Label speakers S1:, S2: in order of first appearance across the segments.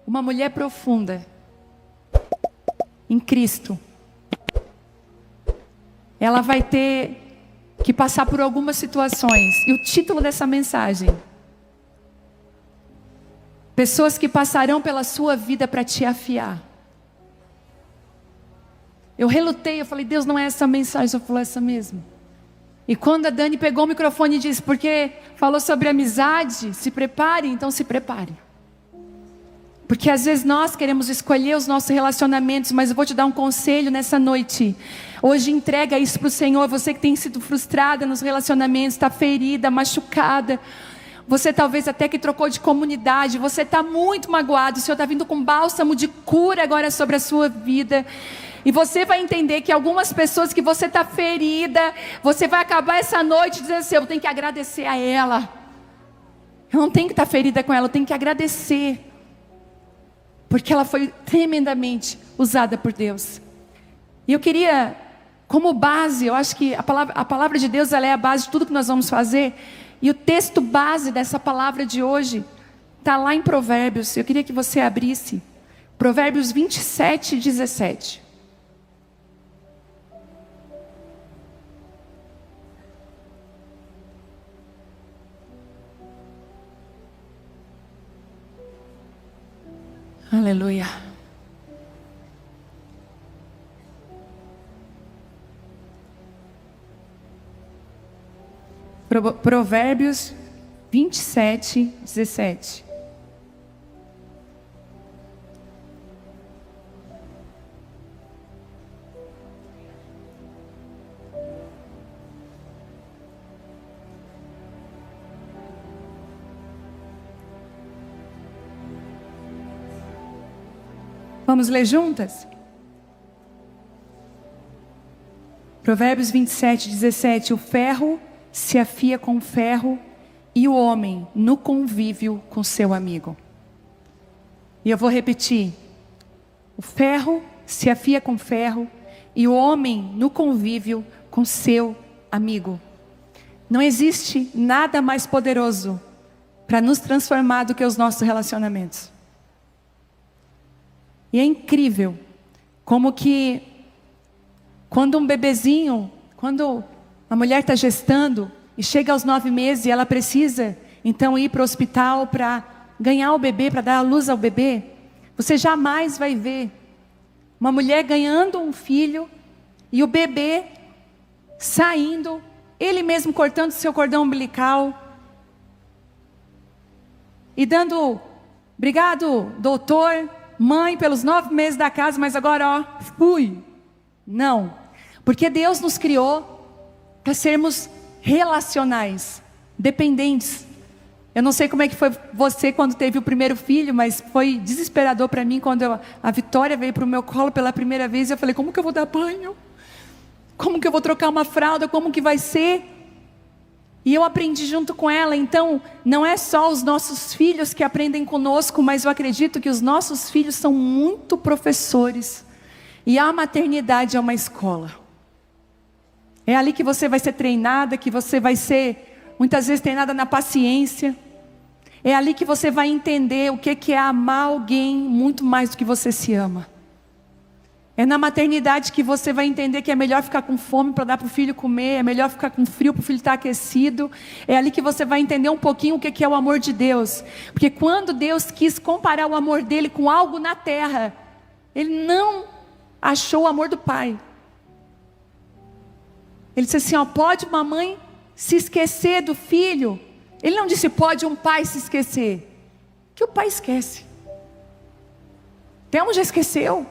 S1: uma mulher profunda em Cristo, ela vai ter que passar por algumas situações. E o título dessa mensagem: pessoas que passarão pela sua vida para te afiar. Eu relutei, eu falei, Deus, não é essa mensagem. Eu falei, essa mesmo. E quando a Dani pegou o microfone e disse, porque falou sobre amizade, se prepare, então se prepare. Porque às vezes nós queremos escolher os nossos relacionamentos, mas eu vou te dar um conselho nessa noite. Hoje entrega isso para o Senhor. Você que tem sido frustrada nos relacionamentos, está ferida, machucada. Você talvez até que trocou de comunidade, você está muito magoado. O Senhor está vindo com bálsamo de cura agora sobre a sua vida. E você vai entender que algumas pessoas que você está ferida, você vai acabar essa noite dizendo assim, eu tenho que agradecer a ela. Eu não tenho que estar ferida com ela, eu tenho que agradecer. Porque ela foi tremendamente usada por Deus. E eu queria, como base, eu acho que a palavra de Deus, ela é a base de tudo que nós vamos fazer. E o texto base dessa palavra de hoje está lá em Provérbios. Eu queria que você abrisse Provérbios 27, 17. Aleluia. Provérbios 27, 17. Vamos ler juntas? Provérbios 27, 17. O ferro se afia com ferro e o homem no convívio com seu amigo. E eu vou repetir. O ferro se afia com ferro e o homem no convívio com seu amigo. Não existe nada mais poderoso para nos transformar do que os nossos relacionamentos. E é incrível como que quando um bebezinho, quando a mulher está gestando e chega aos 9 meses e ela precisa então ir para o hospital para ganhar o bebê, para dar a luz ao bebê, você jamais vai ver uma mulher ganhando um filho e o bebê saindo, ele mesmo cortando seu cordão umbilical e dando, obrigado doutor, mãe, pelos 9 meses da casa, mas agora, ó, fui. Não. Porque Deus nos criou para sermos relacionais, dependentes. Eu não sei como é que foi você quando teve o primeiro filho, mas foi desesperador para mim quando a Vitória veio para o meu colo pela primeira vez. Eu falei, como que eu vou dar banho? Como que eu vou trocar uma fralda? Como que vai ser? E eu aprendi junto com ela. Então, não é só os nossos filhos que aprendem conosco, mas eu acredito que os nossos filhos são muito professores. E a maternidade é uma escola. É ali que você vai ser treinada, que você vai ser, muitas vezes, treinada na paciência. É ali que você vai entender o que é amar alguém muito mais do que você se ama. É na maternidade que você vai entender que é melhor ficar com fome para dar para o filho comer, é melhor ficar com frio para o filho estar aquecido. É ali que você vai entender um pouquinho o que é o amor de Deus. Porque quando Deus quis comparar o amor dele com algo na terra, ele não achou o amor do pai. Ele disse assim, ó, pode uma mãe se esquecer do filho? Ele não disse, pode um pai se esquecer. Que o pai esquece. Thelma já esqueceu.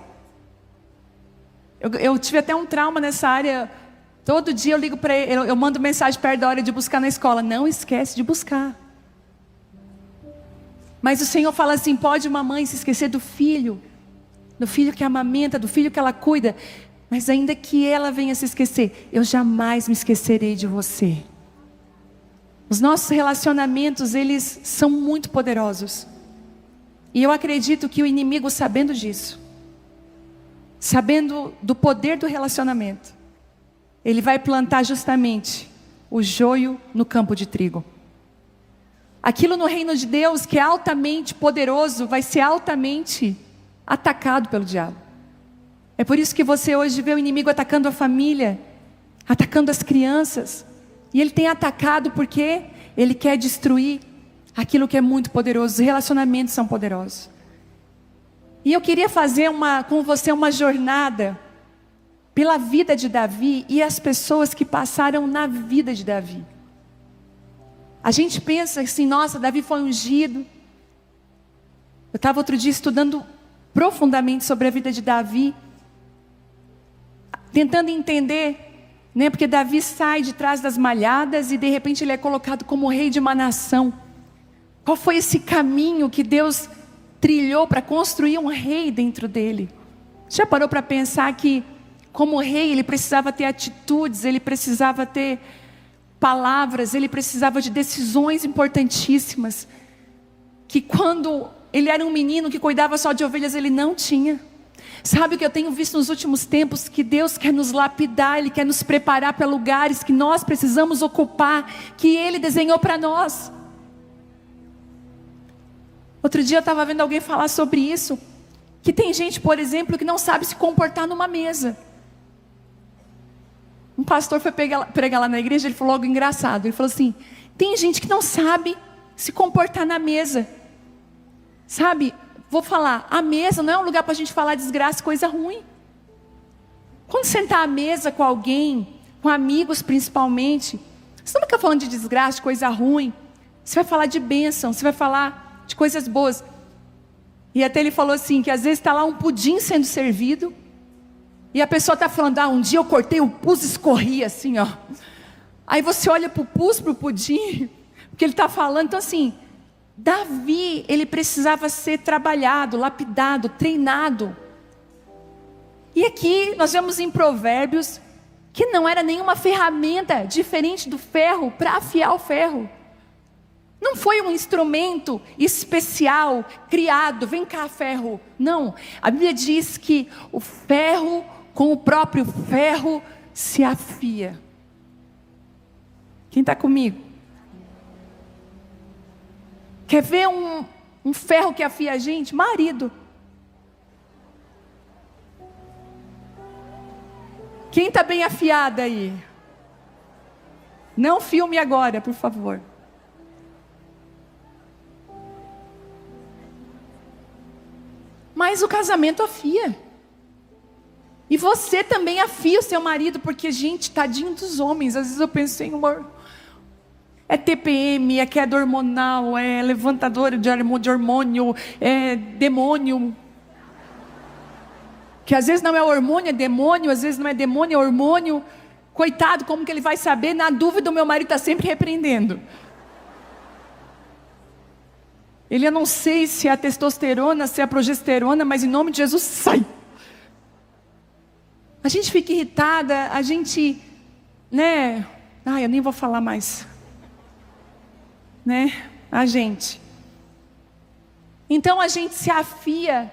S1: Eu tive até um trauma nessa área. Todo dia eu ligo para ele, eu mando mensagem perto da hora de buscar na escola. Não esquece de buscar. Mas o Senhor fala assim, pode uma mãe se esquecer do filho que amamenta, do filho que ela cuida, mas ainda que ela venha se esquecer, eu jamais me esquecerei de você. Os nossos relacionamentos, eles são muito poderosos. E eu acredito que o inimigo, sabendo disso, sabendo do poder do relacionamento, ele vai plantar justamente o joio no campo de trigo. Aquilo no reino de Deus que é altamente poderoso vai ser altamente atacado pelo diabo. É por isso que você hoje vê o inimigo atacando a família, atacando as crianças. E ele tem atacado porque ele quer destruir aquilo que é muito poderoso. Os relacionamentos são poderosos. E eu queria fazer com você uma jornada pela vida de Davi e as pessoas que passaram na vida de Davi. A gente pensa assim, nossa, Davi foi ungido. Eu estava outro dia estudando profundamente sobre a vida de Davi, tentando entender, né? Porque Davi sai de trás das malhadas e de repente ele é colocado como rei de uma nação. Qual foi esse caminho que Deus trilhou para construir um rei dentro dele? Já parou para pensar que como rei ele precisava ter atitudes, ele precisava ter palavras, ele precisava de decisões importantíssimas, que quando ele era um menino que cuidava só de ovelhas, ele não tinha. Sabe o que eu tenho visto nos últimos tempos? Que Deus quer nos lapidar, Ele quer nos preparar para lugares que nós precisamos ocupar, que Ele desenhou para nós. Outro dia eu estava vendo alguém falar sobre isso, que tem gente, por exemplo, que não sabe se comportar numa mesa. Um pastor foi pregar lá na igreja, ele falou algo engraçado. Ele falou assim, tem gente que não sabe se comportar na mesa. Sabe, vou falar, a mesa não é um lugar para a gente falar desgraça, coisa ruim. Quando sentar à mesa com alguém, com amigos principalmente, você não fica falando de desgraça, de coisa ruim. Você vai falar de bênção, você vai falar de coisas boas. E até ele falou assim, que às vezes está lá um pudim sendo servido, e a pessoa está falando, um dia eu cortei o pus e escorria assim, ó. Aí você olha para o pus, para o pudim, porque ele está falando. Então assim, Davi, ele precisava ser trabalhado, lapidado, treinado. E aqui nós vemos em Provérbios, que não era nenhuma ferramenta diferente do ferro para afiar o ferro. Não foi um instrumento especial, criado, vem cá ferro. Não, a Bíblia diz que o ferro, com o próprio ferro, se afia. Quem está comigo? Quer ver um ferro que afia a gente? Marido. Quem está bem afiada aí? Não filme agora, por favor. Mas o casamento afia. E você também afia o seu marido, porque, gente, tadinho dos homens. Às vezes eu penso, Senhor, é TPM, é queda hormonal, é levantador de hormônio, é demônio. Que às vezes não é hormônio, é demônio, às vezes não é demônio, é hormônio. Coitado, como que ele vai saber? Na dúvida, o meu marido está sempre repreendendo. Ele, eu não sei se é a testosterona, se é a progesterona, mas em nome de Jesus, sai. A gente fica irritada, a gente, né? Eu nem vou falar mais. Né? A gente. Então a gente se afia.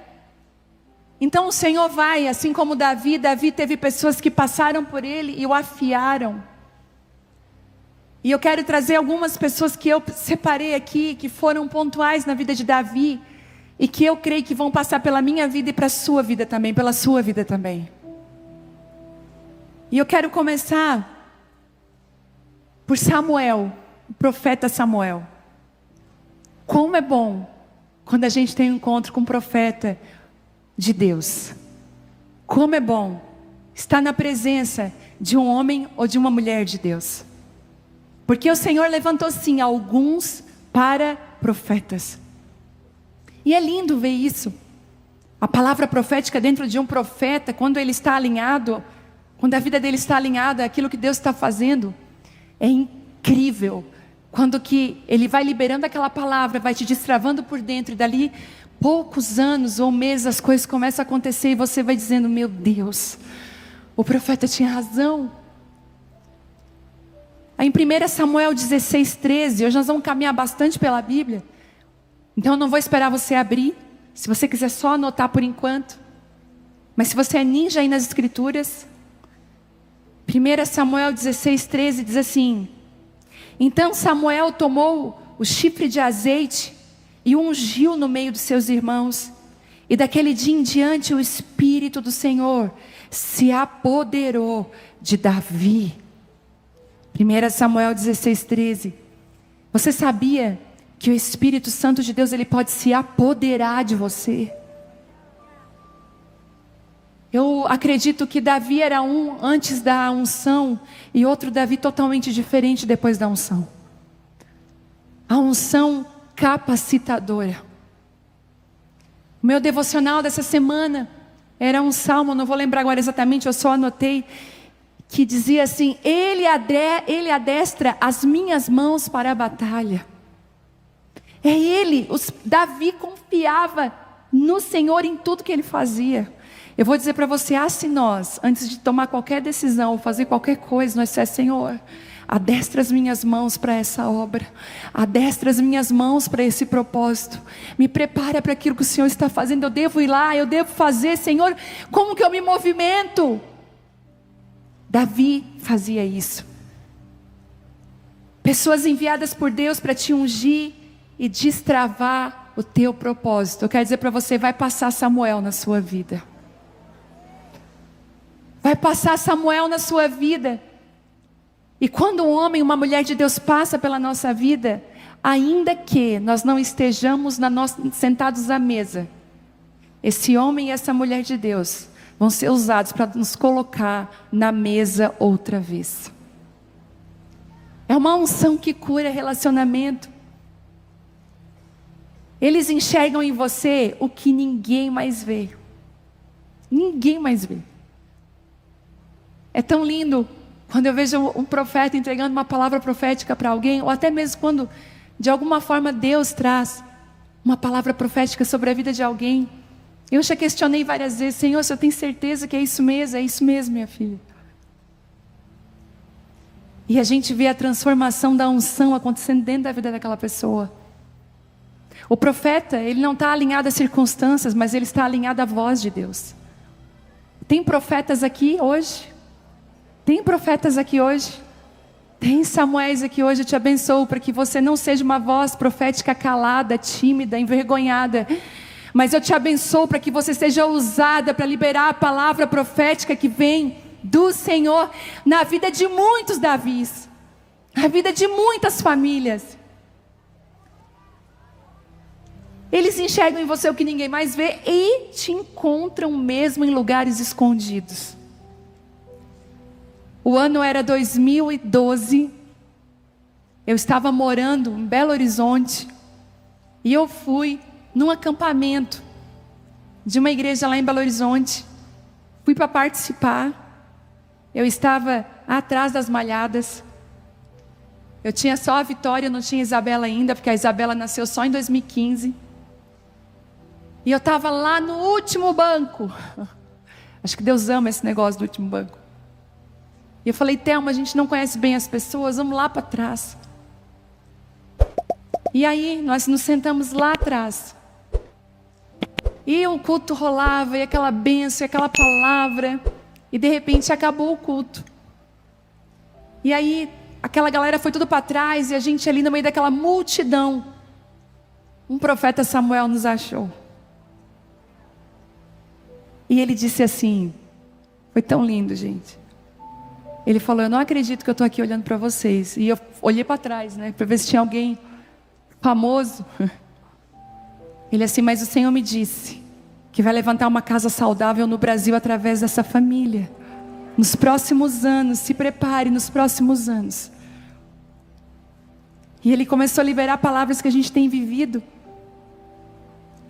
S1: Então o Senhor vai, assim como Davi teve pessoas que passaram por ele e o afiaram. E eu quero trazer algumas pessoas que eu separei aqui, que foram pontuais na vida de Davi, e que eu creio que vão passar pela minha vida e para a sua vida também, pela sua vida também. E eu quero começar por Samuel, o profeta Samuel. Como é bom quando a gente tem um encontro com um profeta de Deus. Como é bom estar na presença de um homem ou de uma mulher de Deus. Porque o Senhor levantou sim alguns para profetas. E é lindo ver isso. A palavra profética dentro de um profeta, quando ele está alinhado, quando a vida dele está alinhada àquilo que Deus está fazendo, é incrível. Quando que ele vai liberando aquela palavra, vai te destravando por dentro, e dali poucos anos ou meses as coisas começam a acontecer e você vai dizendo, meu Deus, o profeta tinha razão. Aí em 1 Samuel 16:13, hoje nós vamos caminhar bastante pela Bíblia, então eu não vou esperar você abrir, se você quiser só anotar por enquanto, mas se você é ninja aí nas escrituras, 1 Samuel 16:13 diz assim, então Samuel tomou o chifre de azeite e o ungiu no meio dos seus irmãos. E daquele dia em diante o Espírito do Senhor se apoderou de Davi. 1 Samuel 16:13. Você sabia que o Espírito Santo de Deus, ele pode se apoderar de você? Eu acredito que Davi era um antes da unção e outro Davi totalmente diferente depois da unção. A unção capacitadora. O meu devocional dessa semana era um salmo, não vou lembrar agora exatamente, eu só anotei, que dizia assim: Ele adestra as minhas mãos para a batalha. É Ele, Davi confiava no Senhor em tudo que ele fazia. Eu vou dizer para você, se nós, antes de tomar qualquer decisão, ou fazer qualquer coisa, nós dissemos: Senhor, adestra as minhas mãos para essa obra, adestra as minhas mãos para esse propósito, me prepara para aquilo que o Senhor está fazendo, eu devo ir lá, eu devo fazer, Senhor, como que eu me movimento? Davi fazia isso. Pessoas enviadas por Deus para te ungir e destravar o teu propósito. Eu quero dizer para você, vai passar Samuel na sua vida. Vai passar Samuel na sua vida. E quando um homem, uma mulher de Deus passa pela nossa vida, ainda que nós não estejamos sentados à mesa, esse homem e essa mulher de Deus vão ser usados para nos colocar na mesa outra vez. É uma unção que cura relacionamento. Eles enxergam em você o que ninguém mais vê. Ninguém mais vê. É tão lindo quando eu vejo um profeta entregando uma palavra profética para alguém, ou até mesmo quando de alguma forma Deus traz uma palavra profética sobre a vida de alguém. Eu já questionei várias vezes: Senhor, se eu tenho certeza que é isso mesmo, minha filha. E a gente vê a transformação da unção acontecendo dentro da vida daquela pessoa. O profeta, ele não está alinhado às circunstâncias, mas ele está alinhado à voz de Deus. Tem profetas aqui hoje? Tem profetas aqui hoje? Tem Samuéis aqui hoje? Eu te abençoo para que você não seja uma voz profética calada, tímida, envergonhada. Mas eu te abençoo para que você seja usada para liberar a palavra profética que vem do Senhor na vida de muitos Davis, na vida de muitas famílias. Eles enxergam em você o que ninguém mais vê e te encontram mesmo em lugares escondidos. O ano era 2012. Eu estava morando em Belo Horizonte e eu fui num acampamento de uma igreja lá em Belo Horizonte. Fui para participar. Eu estava atrás das malhadas. Eu tinha só a Vitória, não tinha a Isabela ainda, porque a Isabela nasceu só em 2015. E eu estava lá no último banco. Acho que Deus ama esse negócio do último banco. E eu falei: Thelma, a gente não conhece bem as pessoas, vamos lá para trás. E aí nós nos sentamos lá atrás. E o culto rolava, e aquela bênção, e aquela palavra. E de repente acabou o culto. E aí aquela galera foi tudo para trás, e a gente ali no meio daquela multidão. Um profeta Samuel nos achou. E ele disse assim, foi tão lindo, gente. Ele falou: eu não acredito que eu estou aqui olhando para vocês. E eu olhei para trás, né, para ver se tinha alguém famoso. Ele assim: mas o Senhor me disse que vai levantar uma casa saudável no Brasil através dessa família. Nos próximos anos, se prepare nos próximos anos. E ele começou a liberar palavras que a gente tem vivido.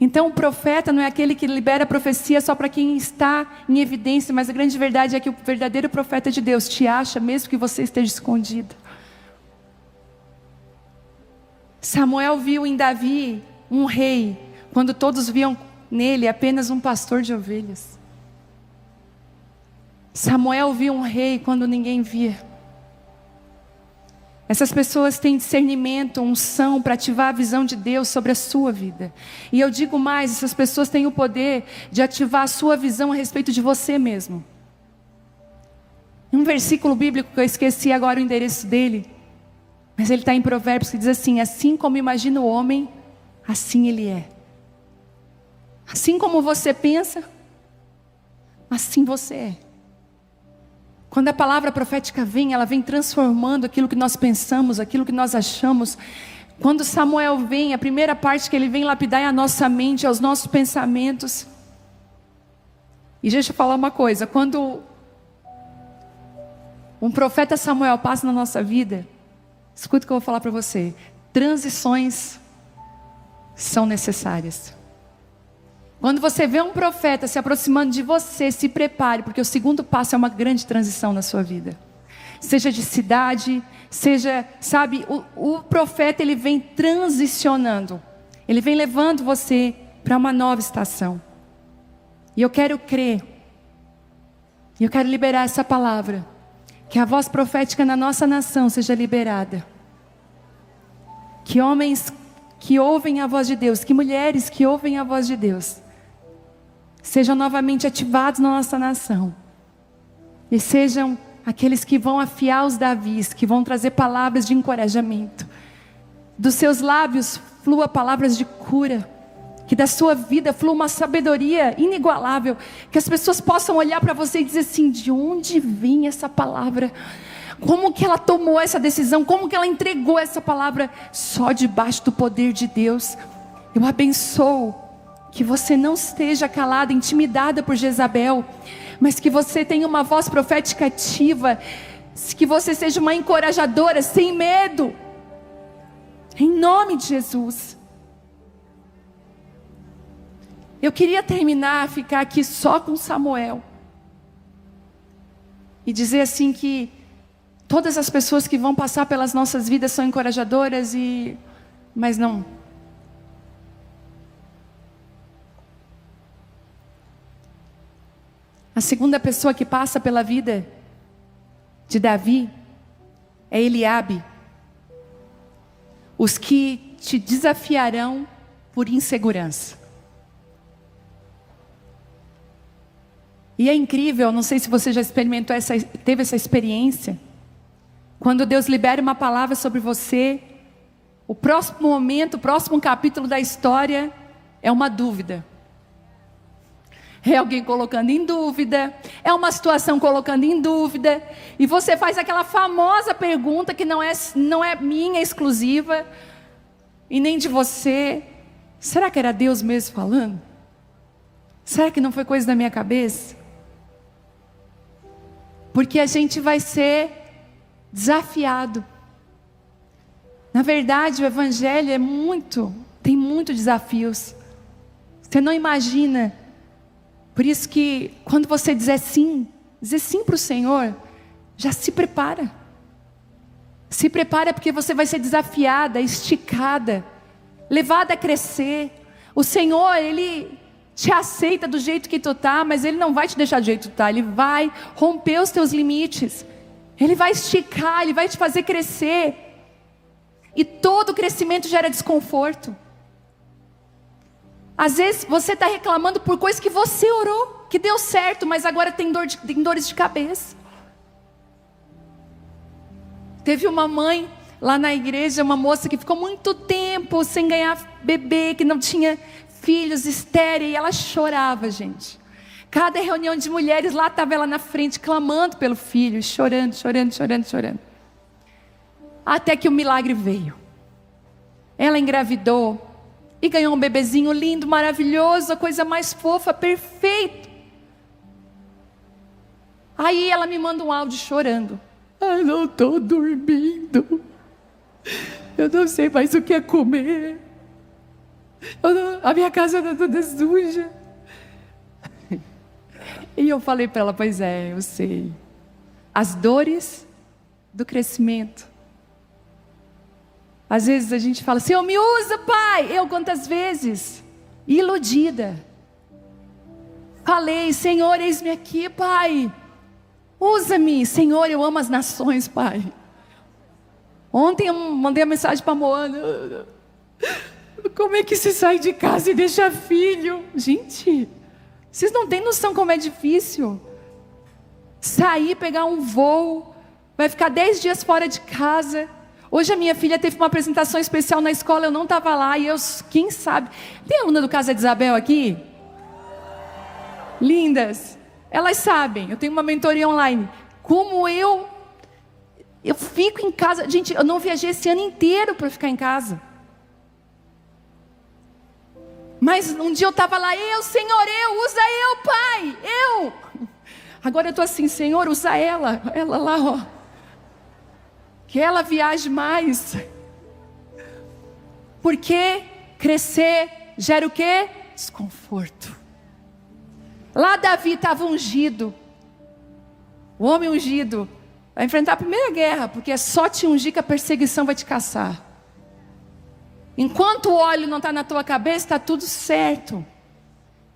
S1: Então o profeta não é aquele que libera a profecia só para quem está em evidência, mas a grande verdade é que o verdadeiro profeta de Deus te acha mesmo que você esteja escondido. Samuel viu em Davi um rei, quando todos viam nele apenas um pastor de ovelhas. Samuel viu um rei quando ninguém via. Essas pessoas têm discernimento, unção para ativar a visão de Deus sobre a sua vida. E eu digo mais, essas pessoas têm o poder de ativar a sua visão a respeito de você mesmo. Um versículo bíblico que eu esqueci agora o endereço dele, Mas ele está em Provérbios que diz assim: assim como imagina o homem, assim ele é. Assim como você pensa, assim você é. Quando a palavra profética vem, ela vem transformando aquilo que nós pensamos, aquilo que nós achamos. Quando Samuel vem, a primeira parte que ele vem lapidar é a nossa mente, aos nossos pensamentos. E deixa eu falar uma coisa: quando um profeta Samuel passa na nossa vida, escuta o que eu vou falar para você: transições são necessárias. Quando você vê um profeta se aproximando de você, se prepare, porque o segundo passo é uma grande transição na sua vida. Seja de cidade, seja, sabe, o profeta ele vem transicionando. Ele vem levando você para uma nova estação. E eu quero crer, e eu quero liberar essa palavra, que a voz profética na nossa nação seja liberada. Que homens que ouvem a voz de Deus, que mulheres que ouvem a voz de Deus, sejam novamente ativados na nossa nação. E sejam aqueles que vão afiar os Davis, que vão trazer palavras de encorajamento. Dos seus lábios flua palavras de cura. Que da sua vida flua uma sabedoria inigualável. Que as pessoas possam olhar para você e dizer assim: de onde vem essa palavra? Como que ela tomou essa decisão? Como que ela entregou essa palavra? Só debaixo do poder de Deus. Eu abençoo que você não esteja calada, intimidada por Jezabel, mas que você tenha uma voz profética ativa, que você seja uma encorajadora, sem medo, em nome de Jesus. Eu queria terminar, ficar aqui só com Samuel, e dizer assim que todas as pessoas que vão passar pelas nossas vidas são encorajadoras, mas não. A segunda pessoa que passa pela vida de Davi é Eliabe. Os que te desafiarão por insegurança. E é incrível, não sei se você já experimentou teve essa experiência. Quando Deus libera uma palavra sobre você, o próximo momento, o próximo capítulo da história é uma dúvida. É alguém colocando em dúvida, é uma situação colocando em dúvida, e você faz aquela famosa pergunta que não é minha exclusiva, e nem de você: será que era Deus mesmo falando? Será que não foi coisa da minha cabeça? Porque a gente vai ser desafiado. Na verdade, o Evangelho tem muitos desafios. Você não imagina. Por isso que quando você dizer sim para o Senhor, já se prepara. Se prepara, porque você vai ser desafiada, esticada, levada a crescer. O Senhor, Ele te aceita do jeito que tu tá, mas Ele não vai te deixar do jeito que tu tá. Ele vai romper os teus limites. Ele vai esticar, Ele vai te fazer crescer. E todo crescimento gera desconforto. Às vezes você está reclamando por coisas que você orou, que deu certo, mas agora tem dores de cabeça. Teve uma mãe lá na igreja, uma moça que ficou muito tempo sem ganhar bebê, que não tinha filhos, estéril, e ela chorava, gente. Cada reunião de mulheres lá estava ela na frente, clamando pelo filho, chorando. Até que o milagre veio. Ela engravidou. E ganhou um bebezinho lindo, maravilhoso, a coisa mais fofa, perfeito. Aí ela me manda um áudio chorando. Eu não estou dormindo. Eu não sei mais o que é comer. A minha casa está toda suja. E eu falei para ela: pois é, eu sei. As dores do crescimento. Às vezes a gente fala: Senhor, me usa, Pai. Eu quantas vezes, iludida, falei: Senhor, eis-me aqui, Pai. Usa-me, Senhor, eu amo as nações, Pai. Ontem eu mandei uma mensagem para a Moana: como é que se sai de casa e deixa filho? Gente, vocês não têm noção como é difícil. Sair, pegar um voo, vai ficar 10 dias fora de casa. Hoje a minha filha teve uma apresentação especial na escola, eu não estava lá, e eu, quem sabe... Tem aluna do Casa de Isabel aqui? Lindas. Elas sabem, eu tenho uma mentoria online. Como eu fico em casa. Gente, eu não viajei esse ano inteiro para ficar em casa. Mas um dia eu estava lá, Senhor, usa eu, Pai, eu. Agora eu estou assim, Senhor, usa ela lá, ó. Que ela viaje mais. Porque crescer gera o quê? Desconforto. Lá Davi estava ungido. O homem ungido vai enfrentar a primeira guerra, porque é só te ungir que a perseguição vai te caçar. Enquanto o óleo não está na tua cabeça, está tudo certo.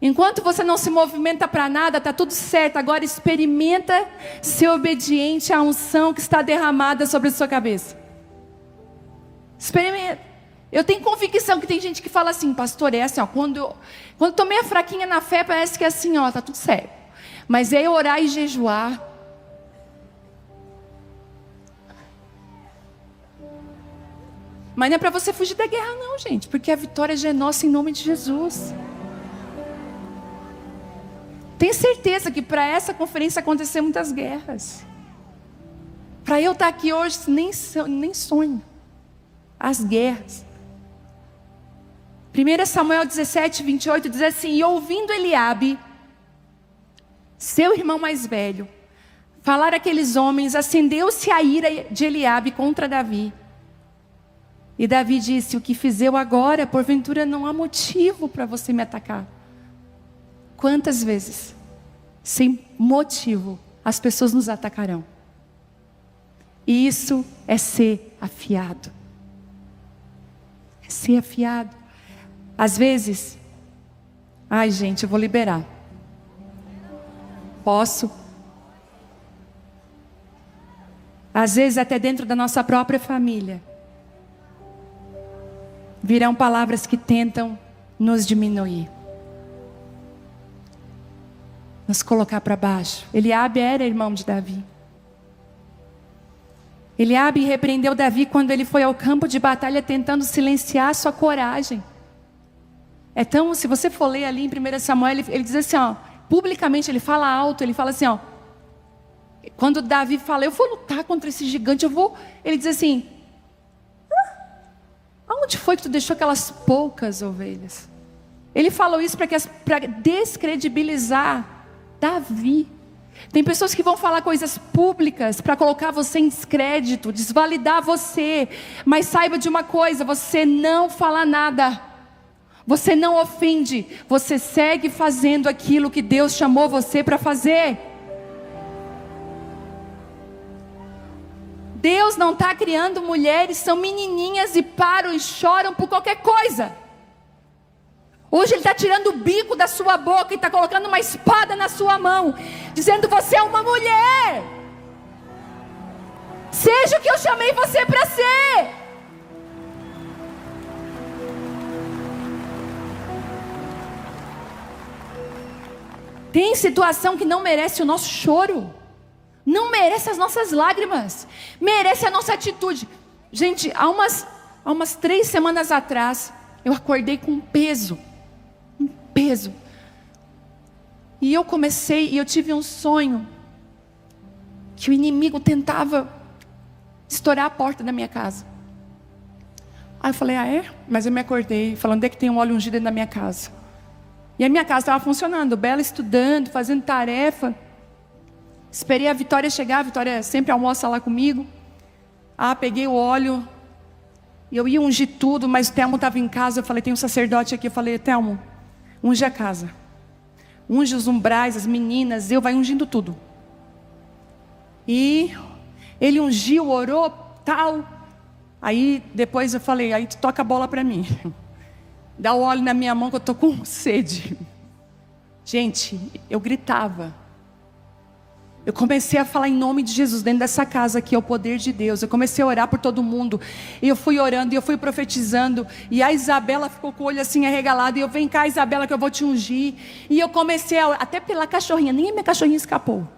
S1: Enquanto você não se movimenta para nada, está tudo certo. Agora experimenta ser obediente à unção que está derramada sobre a sua cabeça. Experimenta. Eu tenho convicção que tem gente que fala assim, pastor, é assim, ó, quando estou meio fraquinha na fé, parece que é assim, ó, está tudo certo. Mas é orar e jejuar. Mas não é para você fugir da guerra não, gente, porque a vitória já é nossa em nome de Jesus. Tenho certeza que para essa conferência acontecer muitas guerras. Para eu estar aqui hoje, nem sonho. As guerras. 1 Samuel 17, 28 diz assim: e ouvindo Eliabe, seu irmão mais velho, falar aqueles homens, acendeu-se a ira de Eliabe contra Davi. E Davi disse: o que fiz eu agora, porventura não há motivo para você me atacar. Quantas vezes, sem motivo, as pessoas nos atacarão? E isso é ser afiado. É ser afiado. Às vezes, ai gente, eu vou liberar. Posso? Às vezes até dentro da nossa própria família, virão palavras que tentam nos diminuir, nos colocar para baixo. Eliabe era irmão de Davi. Eliabe repreendeu Davi quando ele foi ao campo de batalha tentando silenciar sua coragem. Então, se você for ler ali em 1 Samuel, ele diz assim, ó, publicamente ele fala alto, ele fala assim, ó, quando Davi fala, eu vou lutar contra esse gigante, ele diz assim, aonde foi que tu deixou aquelas poucas ovelhas? Ele falou isso para descredibilizar Davi. Tem pessoas que vão falar coisas públicas para colocar você em descrédito, desvalidar você. Mas saiba de uma coisa, você não fala nada. Você não ofende, você segue fazendo aquilo que Deus chamou você para fazer. Deus não está criando mulheres, são menininhas e param e choram por qualquer coisa. Hoje Ele está tirando o bico da sua boca e está colocando uma espada na sua mão, dizendo: você é uma mulher. Seja o que eu chamei você para ser. Tem situação que não merece o nosso choro, não merece as nossas lágrimas, merece a nossa atitude. Gente, há umas 3 semanas atrás, eu acordei com um peso. E eu tive um sonho, que o inimigo tentava estourar a porta da minha casa. Aí eu falei, mas eu me acordei, falando, onde é que tem um óleo ungido dentro da minha casa? E a minha casa estava funcionando, Bela estudando, fazendo tarefa. Esperei a Vitória chegar, a Vitória sempre almoça lá comigo. Peguei o óleo, eu ia ungir tudo, mas o Telmo estava em casa. Eu falei, tem um sacerdote aqui. Eu falei, Telmo, unge a casa, unge os umbrais, as meninas, vai ungindo tudo. E ele ungiu, orou, tal. Aí depois eu falei, aí tu toca a bola para mim. Dá o óleo na minha mão que eu estou com sede. Gente, eu gritava. Eu comecei a falar em nome de Jesus dentro dessa casa aqui, é o poder de Deus. Eu comecei a orar por todo mundo. E eu fui orando, e eu fui profetizando. E a Isabela ficou com o olho assim arregalado. E eu, vem cá, Isabela, que eu vou te ungir. E eu comecei a orar, até pela cachorrinha. Nem a minha cachorrinha escapou.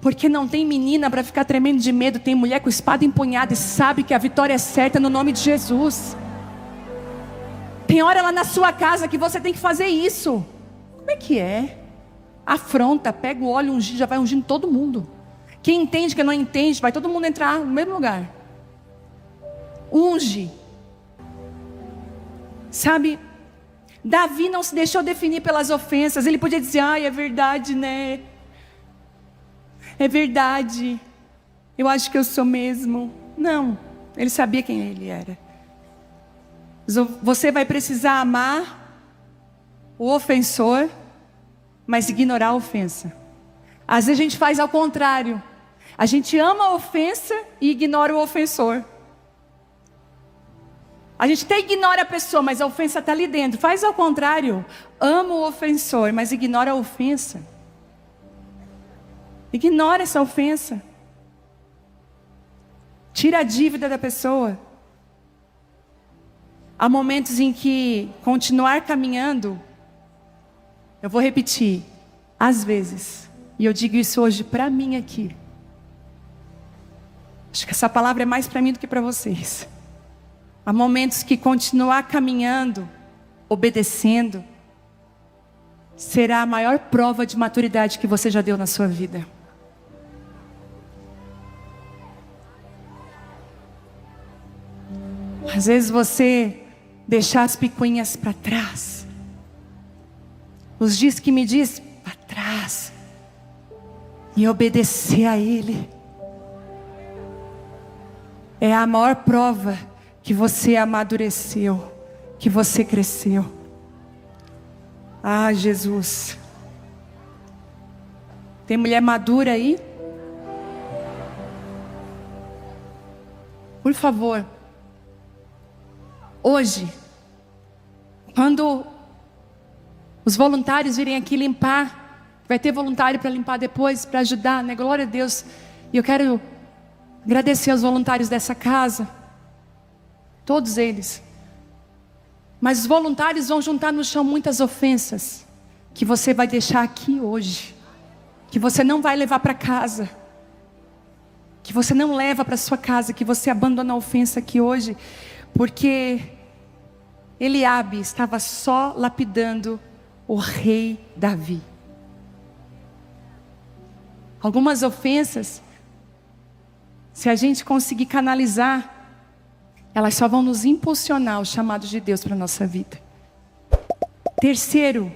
S1: Porque não tem menina para ficar tremendo de medo, tem mulher com espada empunhada e sabe que a vitória é certa no nome de Jesus. Tem hora lá na sua casa que você tem que fazer isso. Como é que é? Afronta, pega o óleo ungido, já vai ungindo todo mundo. Quem entende, quem não entende, vai todo mundo entrar no mesmo lugar. Unge. Sabe, Davi não se deixou definir pelas ofensas. Ele podia dizer, ai, é verdade, né? É verdade. Eu acho que eu sou mesmo. Não, ele sabia quem ele era. Você vai precisar amar o ofensor, mas ignorar a ofensa. Às vezes a gente faz ao contrário. A gente ama a ofensa e ignora o ofensor. A gente até ignora a pessoa, mas a ofensa está ali dentro. Faz ao contrário. Ama o ofensor, mas ignora a ofensa. Ignora essa ofensa. Tira a dívida da pessoa. Há momentos em que continuar caminhando, eu vou repetir, às vezes, e eu digo isso hoje para mim aqui. Acho que essa palavra é mais para mim do que para vocês. Há momentos que continuar caminhando, obedecendo, será a maior prova de maturidade que você já deu na sua vida. Às vezes você deixar as picuinhas para trás, os dias que me diz para trás, e obedecer a Ele, é a maior prova que você amadureceu, que você cresceu. Ah, Jesus. Tem mulher madura aí? Por favor. Hoje, quando os voluntários virem aqui limpar, vai ter voluntário para limpar depois, para ajudar, né? Glória a Deus. E eu quero agradecer aos voluntários dessa casa, todos eles. Mas os voluntários vão juntar no chão muitas ofensas que você vai deixar aqui hoje, que você não vai levar para casa, que você não leva para sua casa, que você abandona a ofensa aqui hoje, porque Eliabe estava só lapidando o rei Davi. Algumas ofensas, se a gente conseguir canalizar, elas só vão nos impulsionar o chamado de Deus para a nossa vida. Terceiro,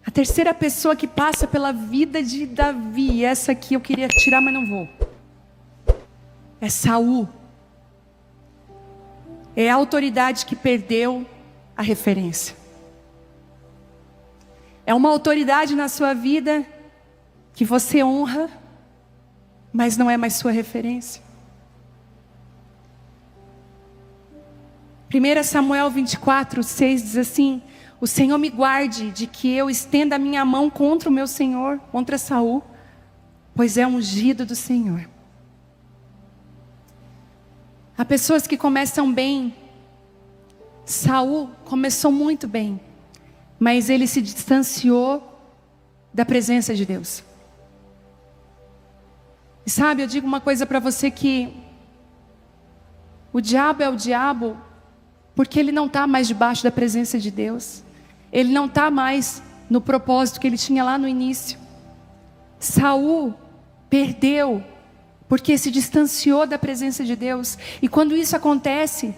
S1: a terceira pessoa que passa pela vida de Davi, essa aqui eu queria tirar, mas não vou. É Saul. É a autoridade que perdeu a referência. É uma autoridade na sua vida que você honra, mas não é mais sua referência. 1 Samuel 24:6 diz assim: o Senhor me guarde de que eu estenda a minha mão contra o meu Senhor, contra Saul, pois é ungido do Senhor. Há pessoas que começam bem. Saul começou muito bem, mas ele se distanciou da presença de Deus. E sabe, eu digo uma coisa para você, que o diabo é o diabo porque ele não está mais debaixo da presença de Deus. Ele não está mais no propósito que ele tinha lá no início. Saul perdeu porque se distanciou da presença de Deus. E quando isso acontece,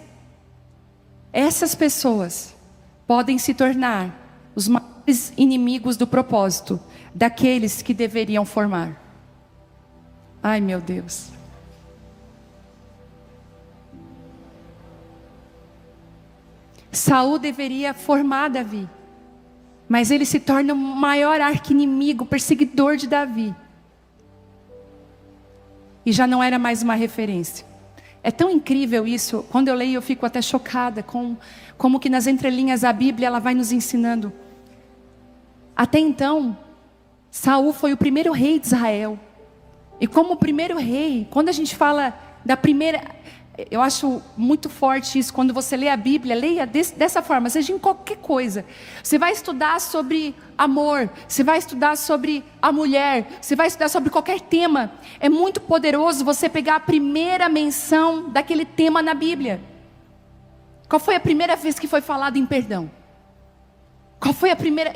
S1: essas pessoas podem se tornar os maiores inimigos do propósito daqueles que deveriam formar. Ai, meu Deus. Saul deveria formar Davi, mas ele se torna o maior arqui-inimigo, perseguidor de Davi. E já não era mais uma referência. É tão incrível isso. Quando eu leio, eu fico até chocada com como que nas entrelinhas a Bíblia ela vai nos ensinando. Até então, Saul foi o primeiro rei de Israel. E como o primeiro rei, quando a gente fala da primeira, Eu acho muito forte isso, quando você lê a Bíblia, leia dessa forma, seja em qualquer coisa. Você vai estudar sobre amor, você vai estudar sobre a mulher, você vai estudar sobre qualquer tema. É muito poderoso você pegar a primeira menção daquele tema na Bíblia. Qual foi a primeira vez que foi falado em perdão? Qual foi a primeira...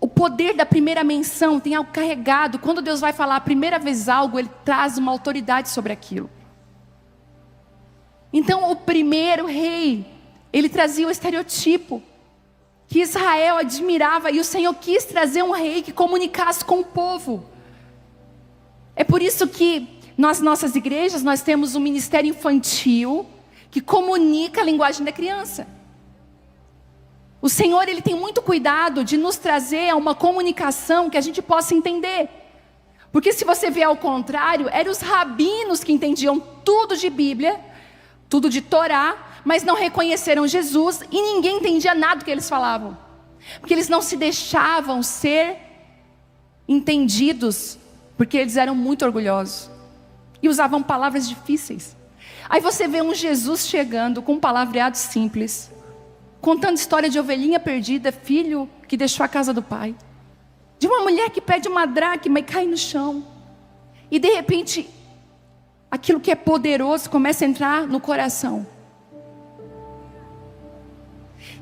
S1: O poder da primeira menção tem algo carregado. Quando Deus vai falar a primeira vez algo, Ele traz uma autoridade sobre aquilo. Então o primeiro rei, ele trazia o estereotipo que Israel admirava, e o Senhor quis trazer um rei que comunicasse com o povo. É por isso que nas nossas igrejas nós temos um ministério infantil que comunica a linguagem da criança. O Senhor, Ele tem muito cuidado de nos trazer a uma comunicação que a gente possa entender. Porque se você vê ao contrário, eram os rabinos que entendiam tudo de Bíblia, tudo de Torá, mas não reconheceram Jesus e ninguém entendia nada do que eles falavam. Porque eles não se deixavam ser entendidos, porque eles eram muito orgulhosos e usavam palavras difíceis. Aí você vê um Jesus chegando com um palavreado simples, contando história de ovelhinha perdida, filho que deixou a casa do pai, de uma mulher que pede uma dracma e cai no chão, e de repente aquilo que é poderoso começa a entrar no coração.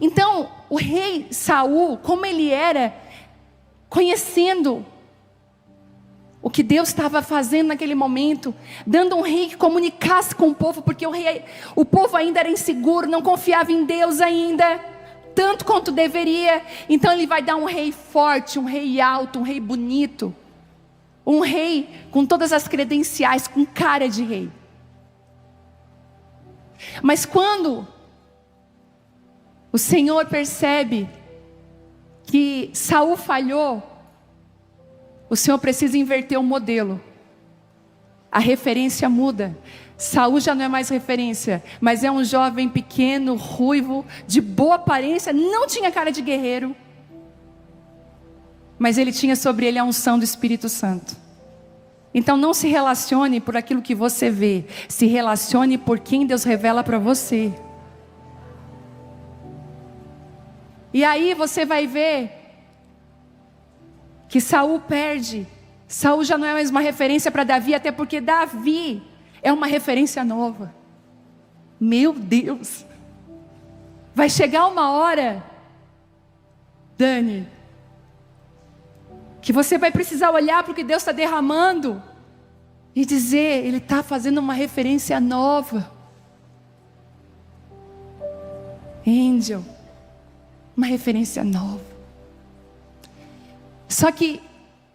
S1: Então o rei Saul, como ele era, conhecendo o que Deus estava fazendo naquele momento, dando um rei que comunicasse com o povo, porque o povo ainda era inseguro, não confiava em Deus ainda, tanto quanto deveria. Então ele vai dar um rei forte, um rei alto, um rei bonito, um rei com todas as credenciais, com cara de rei. Mas quando o Senhor percebe que Saul falhou, o Senhor precisa inverter o modelo. A referência muda. Saul já não é mais referência, mas é um jovem pequeno, ruivo, de boa aparência, não tinha cara de guerreiro, mas ele tinha sobre ele a unção do Espírito Santo. Então não se relacione por aquilo que você vê, se relacione por quem Deus revela para você. E aí você vai ver que Saul perde. Saul já não é mais uma referência para Davi, até porque Davi é uma referência nova. Meu Deus, vai chegar uma hora, Dani, que você vai precisar olhar para o que Deus está derramando e dizer: Ele está fazendo uma referência nova. Angel, uma referência nova. Só que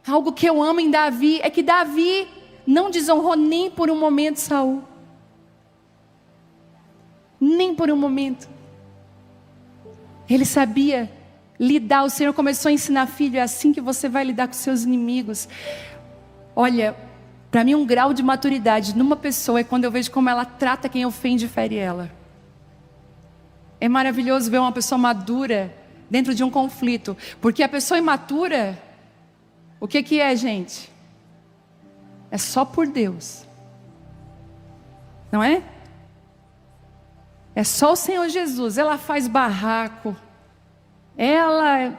S1: algo que eu amo em Davi é que Davi não desonrou nem por um momento Saul. Nem por um momento. Ele sabia lidar. O Senhor começou a ensinar: filho, é assim que você vai lidar com seus inimigos. Olha, para mim um grau de maturidade numa pessoa é quando eu vejo como ela trata quem ofende e fere ela. É maravilhoso ver uma pessoa madura dentro de um conflito. Porque a pessoa imatura, o que é, gente? É só por Deus. Não é? É só o Senhor Jesus. Ela faz barraco. Ela...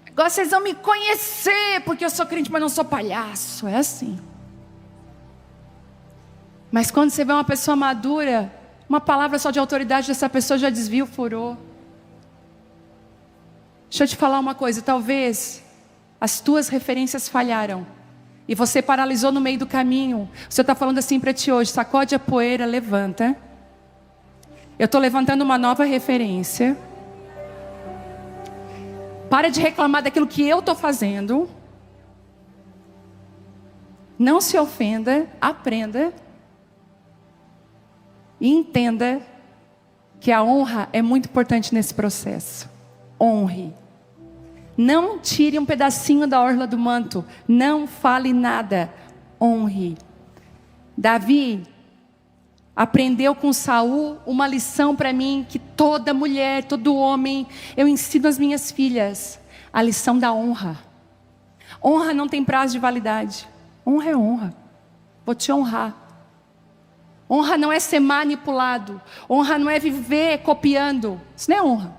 S1: Agora vocês vão me conhecer, porque eu sou crente, mas não sou palhaço. É assim. Mas quando você vê uma pessoa madura, uma palavra só de autoridade dessa pessoa já desvia o furor. Deixa eu te falar uma coisa. Talvez as tuas referências falharam e você paralisou no meio do caminho. O Senhor está falando assim para ti hoje: sacode a poeira, levanta. Eu estou levantando uma nova referência. Para de reclamar daquilo que eu estou fazendo. Não se ofenda, aprenda. E entenda que a honra é muito importante nesse processo. Honre. Não tire um pedacinho da orla do manto. Não fale nada. Honre. Davi aprendeu com Saul uma lição para mim, que toda mulher, todo homem, eu ensino às minhas filhas: a lição da honra. Honra não tem prazo de validade. Honra é honra. vou te honrar. Honra não é ser manipulado. Honra não é viver copiando. Isso não é honra.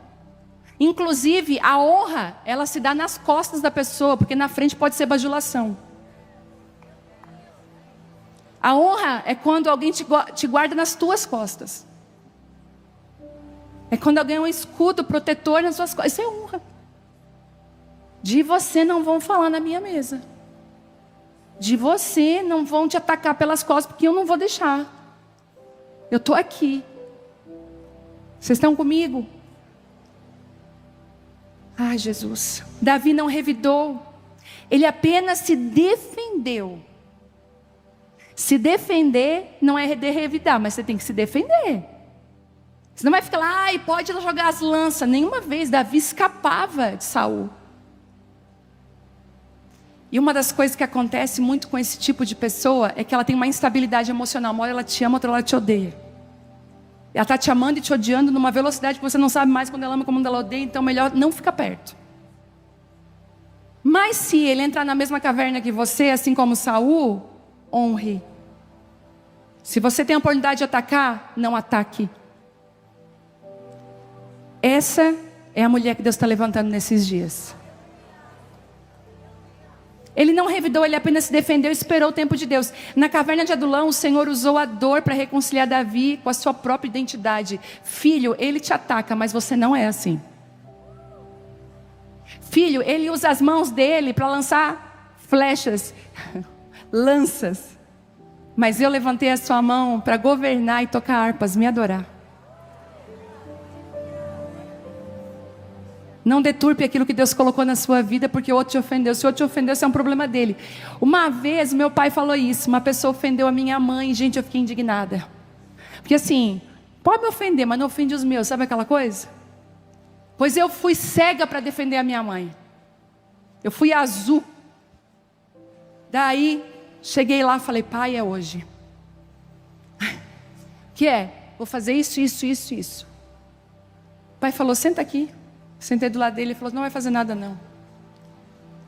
S1: Inclusive, a honra, ela se dá nas costas da pessoa, porque na frente pode ser bajulação. A honra é quando alguém te guarda nas tuas costas. É quando alguém é um escudo protetor nas suas costas. Isso é honra. De você não vão falar na minha mesa. De você não vão te atacar pelas costas, porque eu não vou deixar. Eu estou aqui. Vocês estão comigo? Ai, Jesus. Davi não revidou. Ele apenas se defendeu. Se defender não é de revidar, mas você tem que se defender. Você não vai ficar lá, ai, pode jogar as lanças. Nenhuma vez Davi escapava de Saul. E uma das coisas que acontece muito com esse tipo de pessoa é que ela tem uma instabilidade emocional. Uma hora ela te ama, outra ela te odeia. Ela está te amando e te odiando numa velocidade que você não sabe mais quando ela ama, quando ela odeia. Então melhor não ficar perto. Mas se ele entrar na mesma caverna que você, assim como Saul, honre. Se você tem a oportunidade de atacar, não ataque. Essa é a mulher que Deus está levantando nesses dias. Ele não revidou, ele apenas se defendeu e esperou o tempo de Deus. Na caverna de Adulão, o Senhor usou a dor para reconciliar Davi com a sua própria identidade. Filho, ele te ataca, mas você não é assim. Filho, ele usa as mãos dele para lançar flechas, lanças. Mas eu levantei a sua mão para governar e tocar harpas, me adorar. Não deturpe aquilo que Deus colocou na sua vida porque o outro te ofendeu. Se o outro te ofendeu, isso é um problema dele. Uma vez, meu pai falou isso. Uma pessoa ofendeu a minha mãe. Gente, eu fiquei indignada. Porque assim, pode me ofender, mas não ofende os meus. Sabe aquela coisa? Pois eu fui cega para defender a minha mãe. Eu fui azul. Daí, cheguei lá e falei, pai, é hoje. Que é? Vou fazer isso, isso, isso, isso. O pai falou, senta aqui. Sentei do lado dele e falou, não vai fazer nada não.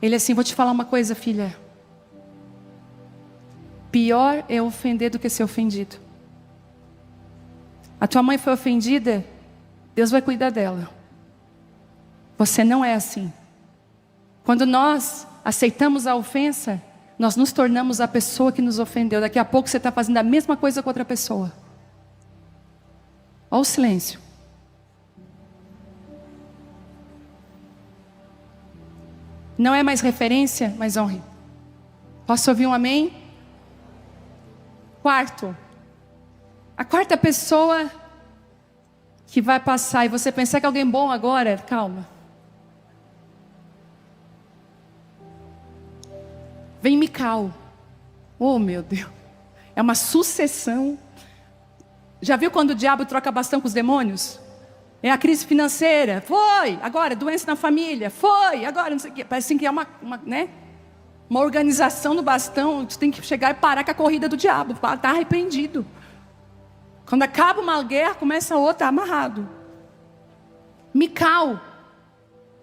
S1: Ele assim, vou te falar uma coisa, filha. Pior é ofender do que ser ofendido. A tua mãe foi ofendida, Deus vai cuidar dela. Você não é assim. Quando nós aceitamos a ofensa, nós nos tornamos a pessoa que nos ofendeu. Daqui a pouco você está fazendo a mesma coisa com outra pessoa. Olha o silêncio. Não é mais referência, mas honre. Posso ouvir um amém? Quarto. A quarta pessoa que vai passar e você pensar que é alguém bom agora, calma. Vem Mical. Oh meu Deus. É uma sucessão. Já viu quando o diabo troca bastão com os demônios? É a crise financeira, foi, agora doença na família, foi, agora não sei o quê. Parece que é uma organização do bastão. Você tem que chegar e parar com a corrida do diabo, está arrependido. Quando acaba uma guerra, começa outra, amarrado. Mical,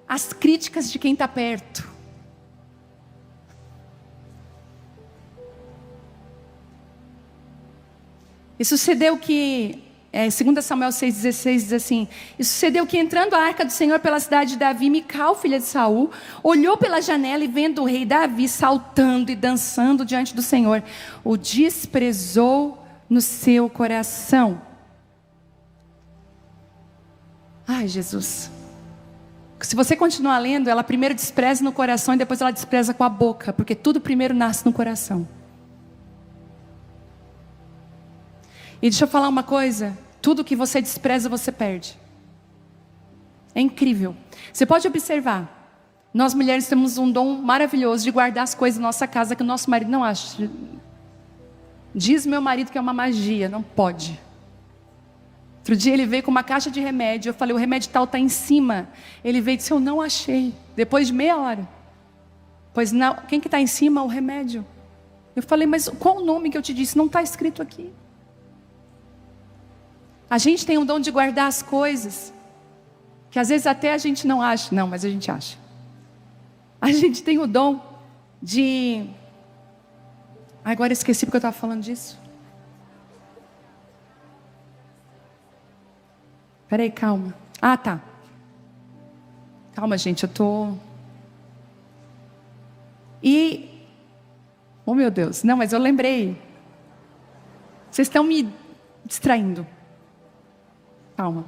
S1: as críticas de quem está perto. E sucedeu que... 2 Samuel 6,16 diz assim: e sucedeu que entrando a arca do Senhor pela cidade de Davi, Mical, filha de Saul, olhou pela janela e vendo o rei Davi saltando e dançando diante do Senhor, o desprezou no seu coração. Ai, Jesus. Se você continuar lendo, ela primeiro despreza no coração e depois ela despreza com a boca, porque tudo primeiro nasce no coração. E deixa eu falar uma coisa, tudo que você despreza, você perde. É incrível. Você pode observar, nós mulheres temos um dom maravilhoso de guardar as coisas da nossa casa que o nosso marido não acha. Diz meu marido que é uma magia, não pode. Outro dia ele veio com uma caixa de remédio, eu falei, o remédio tal está em cima. Ele veio e disse, eu não achei. Depois de meia hora. Pois não, quem que está em cima? O remédio. Eu falei, mas qual o nome que eu te disse? Não está escrito aqui. A gente tem um dom de guardar as coisas, que às vezes até a gente não acha. Não, mas a gente acha. A gente tem o dom de... Agora eu esqueci porque eu estava falando disso. Peraí, calma. Ah, tá. Calma, gente, eu tô... Oh, meu Deus. Não, mas eu lembrei. Vocês estão me distraindo. Calma.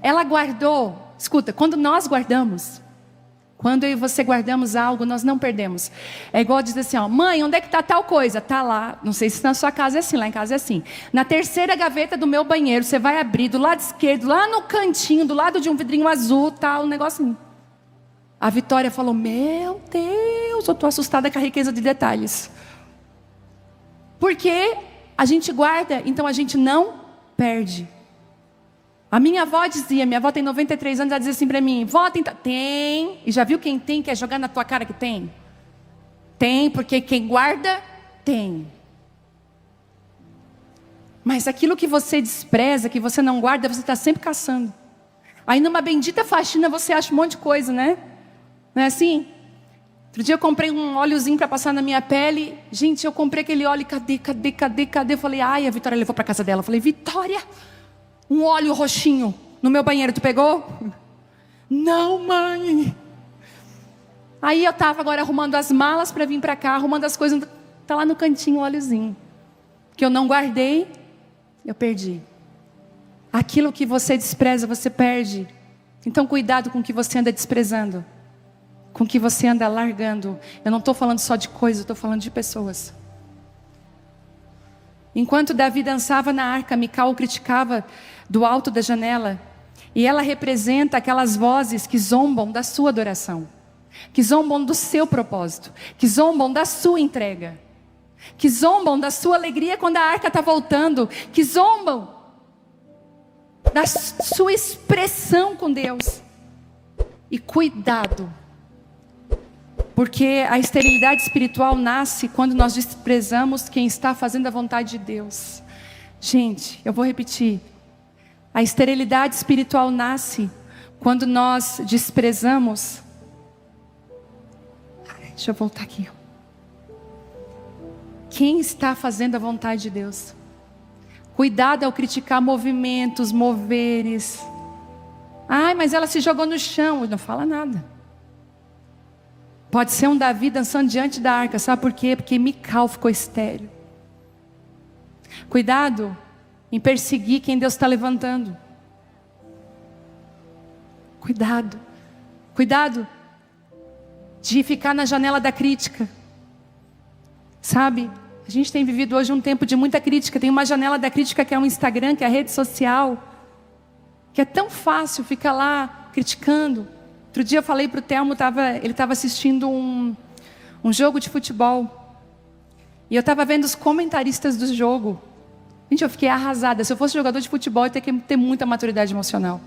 S1: Ela guardou. Escuta, quando nós guardamos, quando eu e você guardamos algo, nós não perdemos. É igual dizer assim, ó, mãe, onde é que está tal coisa? Está lá, não sei se na sua casa é assim, lá em casa é assim. Na terceira gaveta do meu banheiro, você vai abrir do lado esquerdo, lá no cantinho, do lado de um vidrinho azul, tá um negocinho. A Vitória falou, meu Deus, eu estou assustada com a riqueza de detalhes. Porque a gente guarda, então a gente não perde. A minha avó dizia, minha avó tem 93 anos, ela dizia assim para mim, vó, tem, e já viu quem tem, quer jogar na tua cara que tem? Tem, porque quem guarda, tem. Mas aquilo que você despreza, que você não guarda, você está sempre caçando. Aí numa bendita faxina você acha um monte de coisa, né? Não é assim? Outro dia eu comprei um óleozinho para passar na minha pele. Gente, eu comprei aquele óleo, cadê? Eu falei, ai, a Vitória levou para casa dela. Eu falei, Vitória, um óleo roxinho no meu banheiro, tu pegou? Não, mãe. Aí eu estava agora arrumando as malas para vir para cá, arrumando as coisas. Está lá no cantinho o óleozinho. Que eu não guardei, eu perdi. Aquilo que você despreza, você perde. Então cuidado com o que você anda desprezando. Com o que você anda largando. Eu não estou falando só de coisas, eu estou falando de pessoas. Enquanto Davi dançava na arca, Mical o criticava do alto da janela. E ela representa aquelas vozes que zombam da sua adoração. Que zombam do seu propósito. Que zombam da sua entrega. Que zombam da sua alegria quando a arca está voltando. Que zombam da sua expressão com Deus. E cuidado. Porque a esterilidade espiritual nasce quando nós desprezamos quem está fazendo a vontade de Deus. Gente, eu vou repetir. A esterilidade espiritual nasce quando nós desprezamos. Deixa eu voltar aqui. Quem está fazendo a vontade de Deus? Cuidado ao criticar movimentos, moveres. Ai, mas ela se jogou no chão. Não fala nada. Pode ser um Davi dançando diante da arca. Sabe por quê? Porque Mical ficou estéril. Cuidado em perseguir quem Deus está levantando. Cuidado. Cuidado de ficar na janela da crítica. Sabe? A gente tem vivido hoje um tempo de muita crítica. Tem uma janela da crítica que é o Instagram, que é a rede social. Que é tão fácil ficar lá criticando. Outro dia eu falei para o Telmo, ele estava assistindo um jogo de futebol. E eu estava vendo os comentaristas do jogo. Gente, eu fiquei arrasada. Se eu fosse jogador de futebol, eu teria que ter muita maturidade emocional.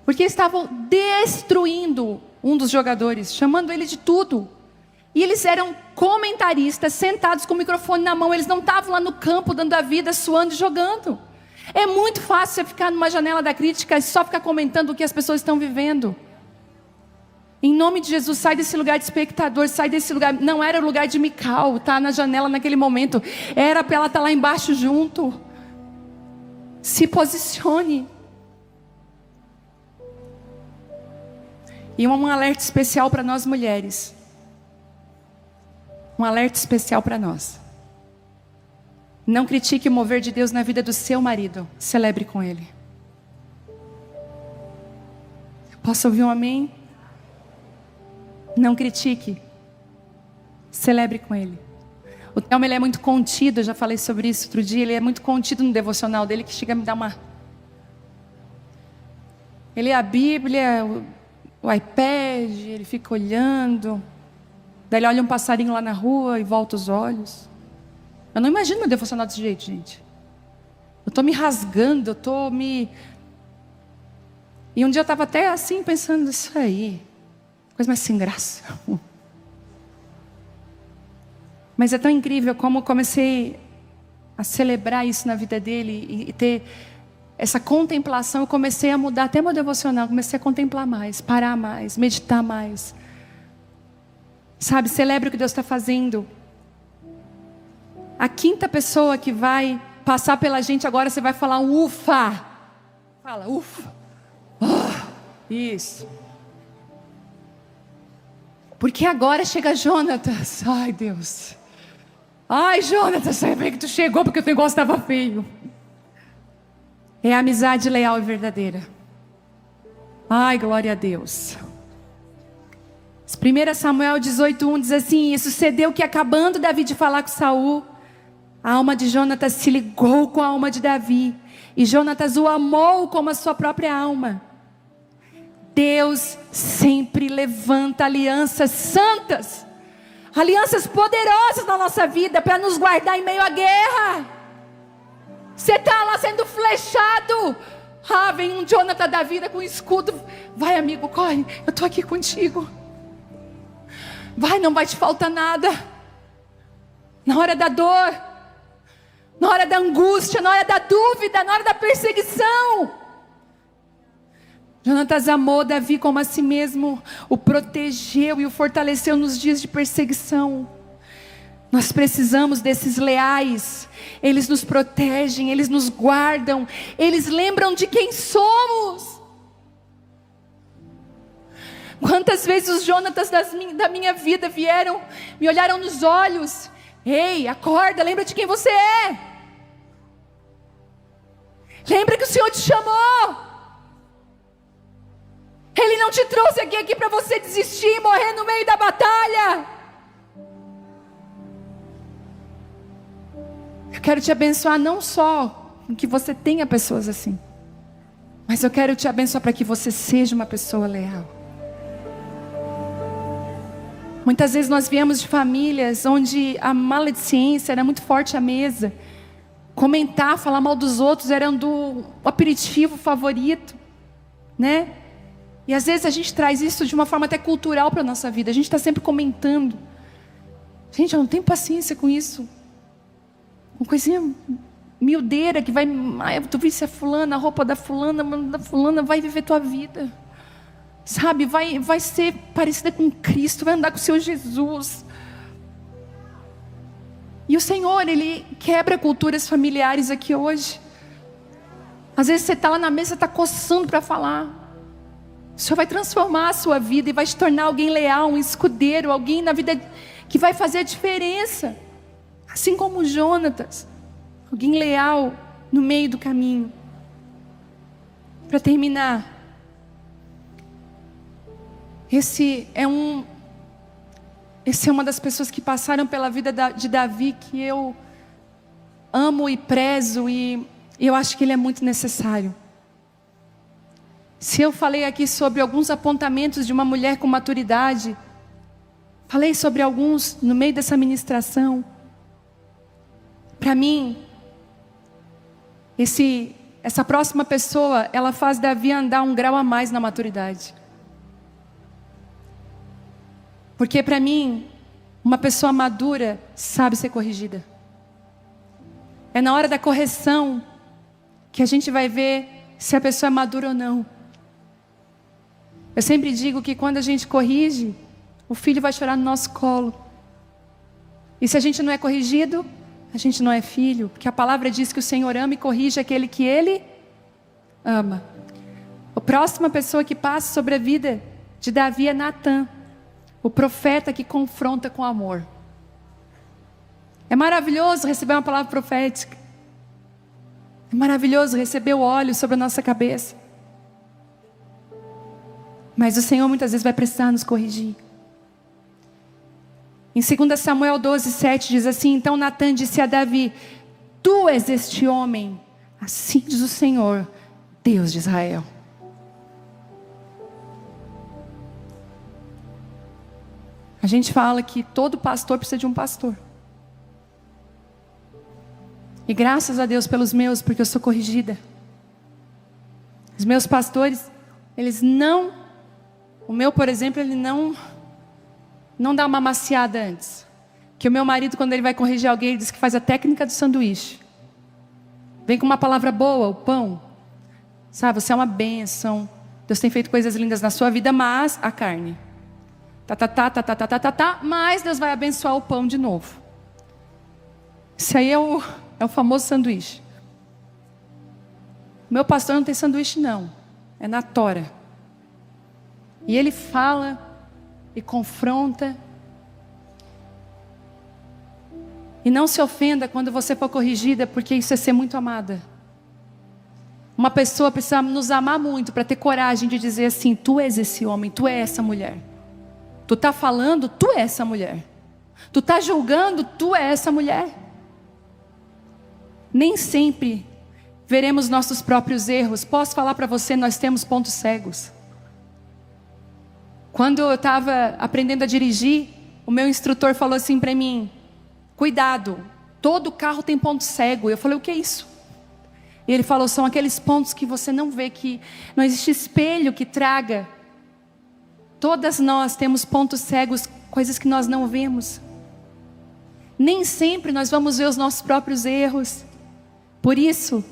S1: Porque eles estavam destruindo um dos jogadores, chamando ele de tudo. E eles eram comentaristas, sentados com o microfone na mão. Eles não estavam lá no campo, dando a vida, suando e jogando. É muito fácil você ficar numa janela da crítica e só ficar comentando o que as pessoas estão vivendo. Em nome de Jesus, sai desse lugar de espectador, sai desse lugar. Não era o lugar de Mical, tá na janela naquele momento. Era para ela estar lá embaixo junto. Se posicione. E um alerta especial para nós mulheres. Um alerta especial para nós. Não critique o mover de Deus na vida do seu marido. Celebre com ele. Posso ouvir um amém? Não critique. Celebre com ele. O Telmo, ele é muito contido. Eu já falei sobre isso outro dia. Ele é muito contido no devocional dele, que chega a me dar uma... Ele lê a Bíblia, o iPad, ele fica olhando. Daí ele olha um passarinho lá na rua e volta os olhos. Eu não imagino meu devocional desse jeito, gente. Eu estou me rasgando, eu estou me... E um dia eu estava até assim, pensando, isso aí... Coisa mais sem graça. Mas é tão incrível como eu comecei a celebrar isso na vida dele e ter essa contemplação. Eu comecei a mudar até meu devocional. Comecei a contemplar mais, parar mais, meditar mais. Sabe, celebre o que Deus está fazendo. a quinta pessoa que vai passar pela gente agora, você vai falar um ufa. Fala, ufa. Isso. Porque agora chega Jonatas. Ai, Deus. Ai, Jonatas, sai bem que tu chegou porque o negócio estava feio. É a amizade leal e verdadeira. Ai, glória a Deus. 1 Samuel 18:1 diz assim: e sucedeu que, acabando Davi de falar com Saul, a alma de Jonatas se ligou com a alma de Davi, e Jonatas o amou como a sua própria alma. Deus sempre levanta alianças santas, alianças poderosas na nossa vida, para nos guardar em meio à guerra. Você está lá sendo flechado, vem um Jonatas da vida com um escudo. Vai, amigo, corre, eu estou aqui contigo. Vai, não vai te faltar nada. Na hora da dor, na hora da angústia, na hora da dúvida, na hora da perseguição, Jonatas amou Davi como a si mesmo, o protegeu e o fortaleceu nos dias de perseguição. Nós precisamos desses leais. Eles nos protegem, eles nos guardam, eles lembram de quem somos. Quantas vezes os Jonatas da minha vida vieram, me olharam nos olhos: ei, acorda, lembra de quem você é. Lembra que o Senhor te chamou. Ele não te trouxe aqui para você desistir e morrer no meio da batalha. Eu quero te abençoar não só com que você tenha pessoas assim, mas eu quero te abençoar para que você seja uma pessoa leal. Muitas vezes nós viemos de famílias onde a maledicência era muito forte à mesa. Comentar, falar mal dos outros era do aperitivo favorito, né? E às vezes a gente traz isso de uma forma até cultural para a nossa vida. A gente está sempre comentando. Gente, eu não tenho paciência com isso. Uma coisinha miudeira que vai... tu viste a fulana, a roupa da fulana, vai viver tua vida. Sabe, vai ser parecida com Cristo, vai andar com o Senhor Jesus. E o Senhor, Ele quebra culturas familiares aqui hoje. Às vezes você está lá na mesa, está coçando para falar. O Senhor vai transformar a sua vida e vai te tornar alguém leal, um escudeiro, alguém na vida que vai fazer a diferença. Assim como Jonatas, alguém leal no meio do caminho. Para terminar, esse é uma das pessoas que passaram pela vida de Davi, que eu amo e prezo, e eu acho que ele é muito necessário. Se eu falei aqui sobre alguns apontamentos de uma mulher com maturidade, falei sobre alguns no meio dessa ministração. Para mim, essa próxima pessoa, ela faz Davi andar um grau a mais na maturidade. Porque para mim, uma pessoa madura sabe ser corrigida. É na hora da correção que a gente vai ver se a pessoa é madura ou não. Eu sempre digo que quando a gente corrige, o filho vai chorar no nosso colo. E se a gente não é corrigido, a gente não é filho. Porque a palavra diz que o Senhor ama e corrige aquele que Ele ama. A próxima pessoa que passa sobre a vida de Davi é Natã, o profeta que confronta com amor. É maravilhoso receber uma palavra profética. É maravilhoso receber o óleo sobre a nossa cabeça. Mas o Senhor muitas vezes vai precisar nos corrigir. Em 2 Samuel 12:7 diz assim: então Natã disse a Davi: tu és este homem, assim diz o Senhor, Deus de Israel. A gente fala que todo pastor precisa de um pastor. E graças a Deus pelos meus, porque eu sou corrigida. Os meus pastores, eles não... O meu, por exemplo, ele não dá uma maciada antes. Que o meu marido, quando ele vai corrigir alguém, ele diz que faz a técnica do sanduíche. Vem com uma palavra boa, o pão. Sabe, você é uma bênção. Deus tem feito coisas lindas na sua vida, mas a carne. Mas Deus vai abençoar o pão de novo. Isso aí é o famoso sanduíche. Meu pastor não tem sanduíche não, é na tora. E ele fala e confronta. E não se ofenda quando você for corrigida, porque isso é ser muito amada. Uma pessoa precisa nos amar muito para ter coragem de dizer assim: tu és esse homem, tu és essa mulher. Tu está falando, tu és essa mulher. Tu está julgando, tu és essa mulher. Nem sempre veremos nossos próprios erros. Posso falar para você, nós temos pontos cegos. Quando eu estava aprendendo a dirigir, o meu instrutor falou assim para mim: cuidado, todo carro tem ponto cego. Eu falei: o que é isso? E ele falou: são aqueles pontos que você não vê, que não existe espelho que traga. Todas nós temos pontos cegos, coisas que nós não vemos. Nem sempre nós vamos ver os nossos próprios erros. Por isso,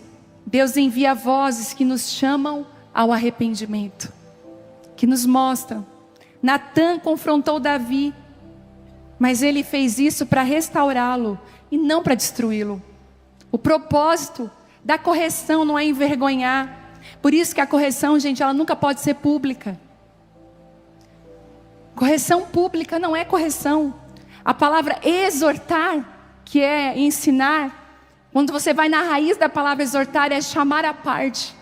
S1: Deus envia vozes que nos chamam ao arrependimento, que nos mostram. Natã confrontou Davi, mas ele fez isso para restaurá-lo e não para destruí-lo. O propósito da correção não é envergonhar. Por isso que a correção, gente, ela nunca pode ser pública. Correção pública não é correção. A palavra exortar, que é ensinar, quando você vai na raiz da palavra exortar, é chamar à parte.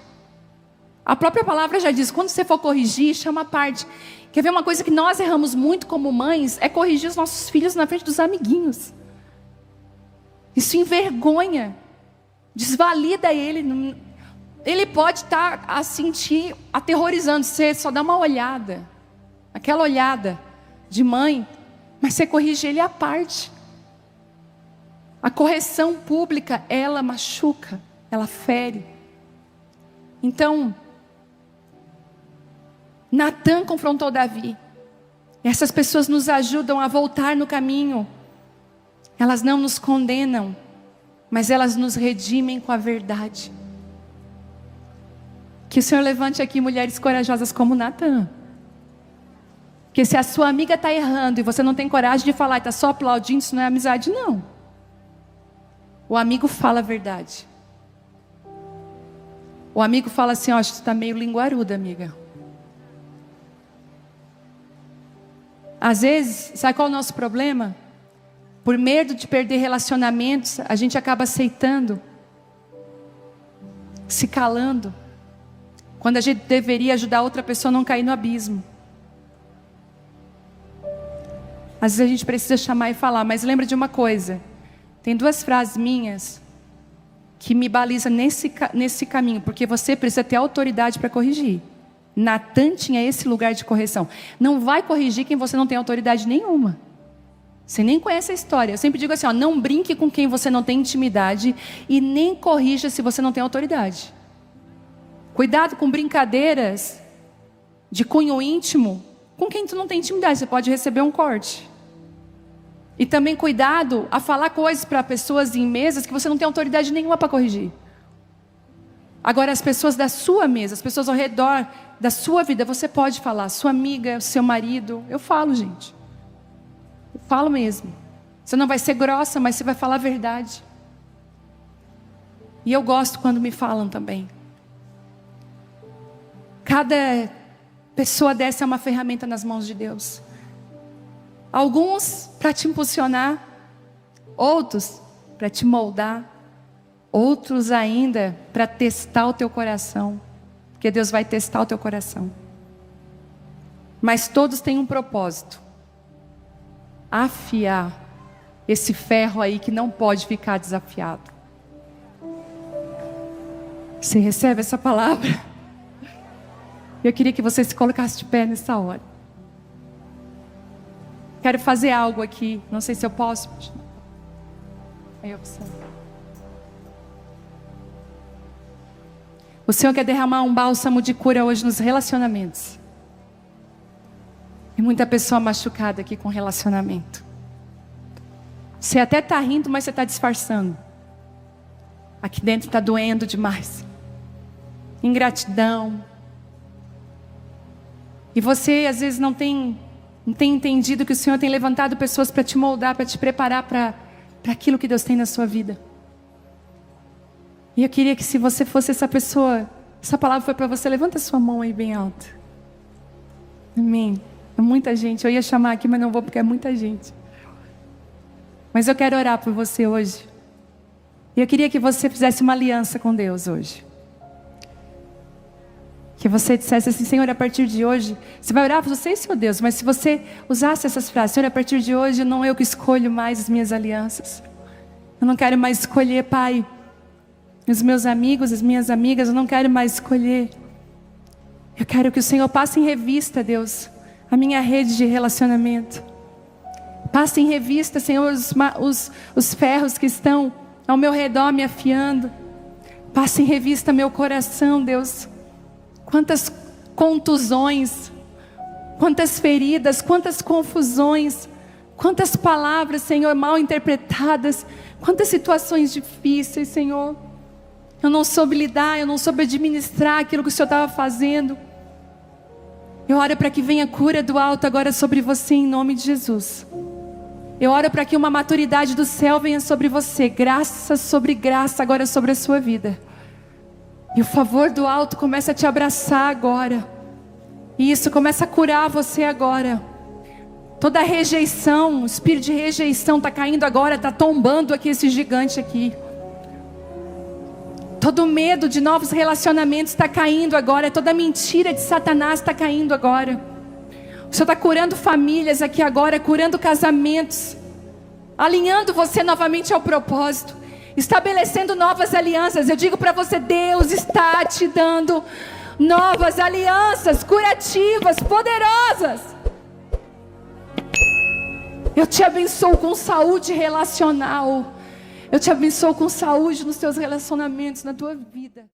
S1: A própria palavra já diz: quando você for corrigir, chama à parte. Quer ver uma coisa que nós erramos muito como mães? É corrigir os nossos filhos na frente dos amiguinhos. Isso envergonha, desvalida ele. Ele pode estar a sentir aterrorizando. Você só dá uma olhada, aquela olhada de mãe, mas você corrige ele à parte. A correção pública, ela machuca, ela fere. Então, Natã confrontou Davi. Essas pessoas nos ajudam a voltar no caminho. Elas não nos condenam, mas elas nos redimem com a verdade. Que o Senhor levante aqui mulheres corajosas como Natã. Porque se a sua amiga está errando e você não tem coragem de falar e está só aplaudindo, isso não é amizade não. O amigo fala a verdade. O amigo fala assim: ó, acho que você está meio linguaruda, amiga. Às vezes, sabe qual é o nosso problema? Por medo de perder relacionamentos, a gente acaba aceitando, se calando, quando a gente deveria ajudar outra pessoa a não cair no abismo. Às vezes a gente precisa chamar e falar, mas lembra de uma coisa: tem duas frases minhas que me balizam nesse caminho, porque você precisa ter autoridade para corrigir. Natã tinha esse lugar de correção. Não vai corrigir quem você não tem autoridade nenhuma. Você nem conhece a história. Eu sempre digo assim, ó, não brinque com quem você não tem intimidade e nem corrija se você não tem autoridade. Cuidado com brincadeiras de cunho íntimo com quem tu não tem intimidade. Você pode receber um corte. E também cuidado a falar coisas para pessoas em mesas que você não tem autoridade nenhuma para corrigir. Agora, as pessoas da sua mesa, as pessoas ao redor da sua vida, você pode falar. Sua amiga, seu marido. Eu falo, gente. Eu falo mesmo. Você não vai ser grossa, mas você vai falar a verdade. E eu gosto quando me falam também. Cada pessoa dessa é uma ferramenta nas mãos de Deus. Alguns para te impulsionar, outros para te moldar, outros ainda para testar o teu coração, porque Deus vai testar o teu coração. Mas todos têm um propósito: afiar esse ferro aí que não pode ficar desafiado. Você recebe essa palavra? Eu queria que você se colocasse de pé nessa hora. Quero fazer algo aqui. Não sei se eu posso. Aí eu preciso. O Senhor quer derramar um bálsamo de cura hoje nos relacionamentos. Tem muita pessoa machucada aqui com relacionamento. Você até está rindo, mas você está disfarçando. Aqui dentro está doendo demais. Ingratidão. E você às vezes não tem entendido que o Senhor tem levantado pessoas para te moldar, para te preparar para para aquilo que Deus tem na sua vida. E eu queria que, se você fosse essa pessoa, essa palavra foi para você, levanta a sua mão aí bem alta. Amém. É muita gente, eu ia chamar aqui, mas não vou porque é muita gente. Mas eu quero orar por você hoje. E eu queria que você fizesse uma aliança com Deus hoje. Que você dissesse assim: Senhor, a partir de hoje, você vai orar para você e seu Deus, mas se você usasse essas frases: Senhor, a partir de hoje não eu que escolho mais as minhas alianças. Eu não quero mais escolher, Pai, os meus amigos, as minhas amigas, eu não quero mais escolher. Eu quero que o Senhor passe em revista, Deus, a minha rede de relacionamento. Passe em revista, Senhor, os ferros que estão ao meu redor me afiando. Passe em revista meu coração, Deus. Quantas contusões, quantas feridas, quantas confusões, quantas palavras, Senhor, mal interpretadas, quantas situações difíceis, Senhor. Eu não soube lidar, eu não soube administrar aquilo que o Senhor estava fazendo. Eu oro para que venha cura do alto agora sobre você, em nome de Jesus. Eu oro para que uma maturidade do céu venha sobre você, graça sobre graça agora sobre a sua vida. E o favor do alto começa a te abraçar agora. E isso começa a curar você agora. Toda rejeição, o espírito de rejeição está caindo agora, está tombando aqui esse gigante aqui. Todo medo de novos relacionamentos está caindo agora. Toda mentira de Satanás está caindo agora. O Senhor está curando famílias aqui agora, curando casamentos, alinhando você novamente ao propósito, estabelecendo novas alianças. Eu digo para você, Deus está te dando novas alianças, curativas, poderosas. Eu te abençoo com saúde relacional. Eu te abençoo com saúde nos teus relacionamentos, na tua vida.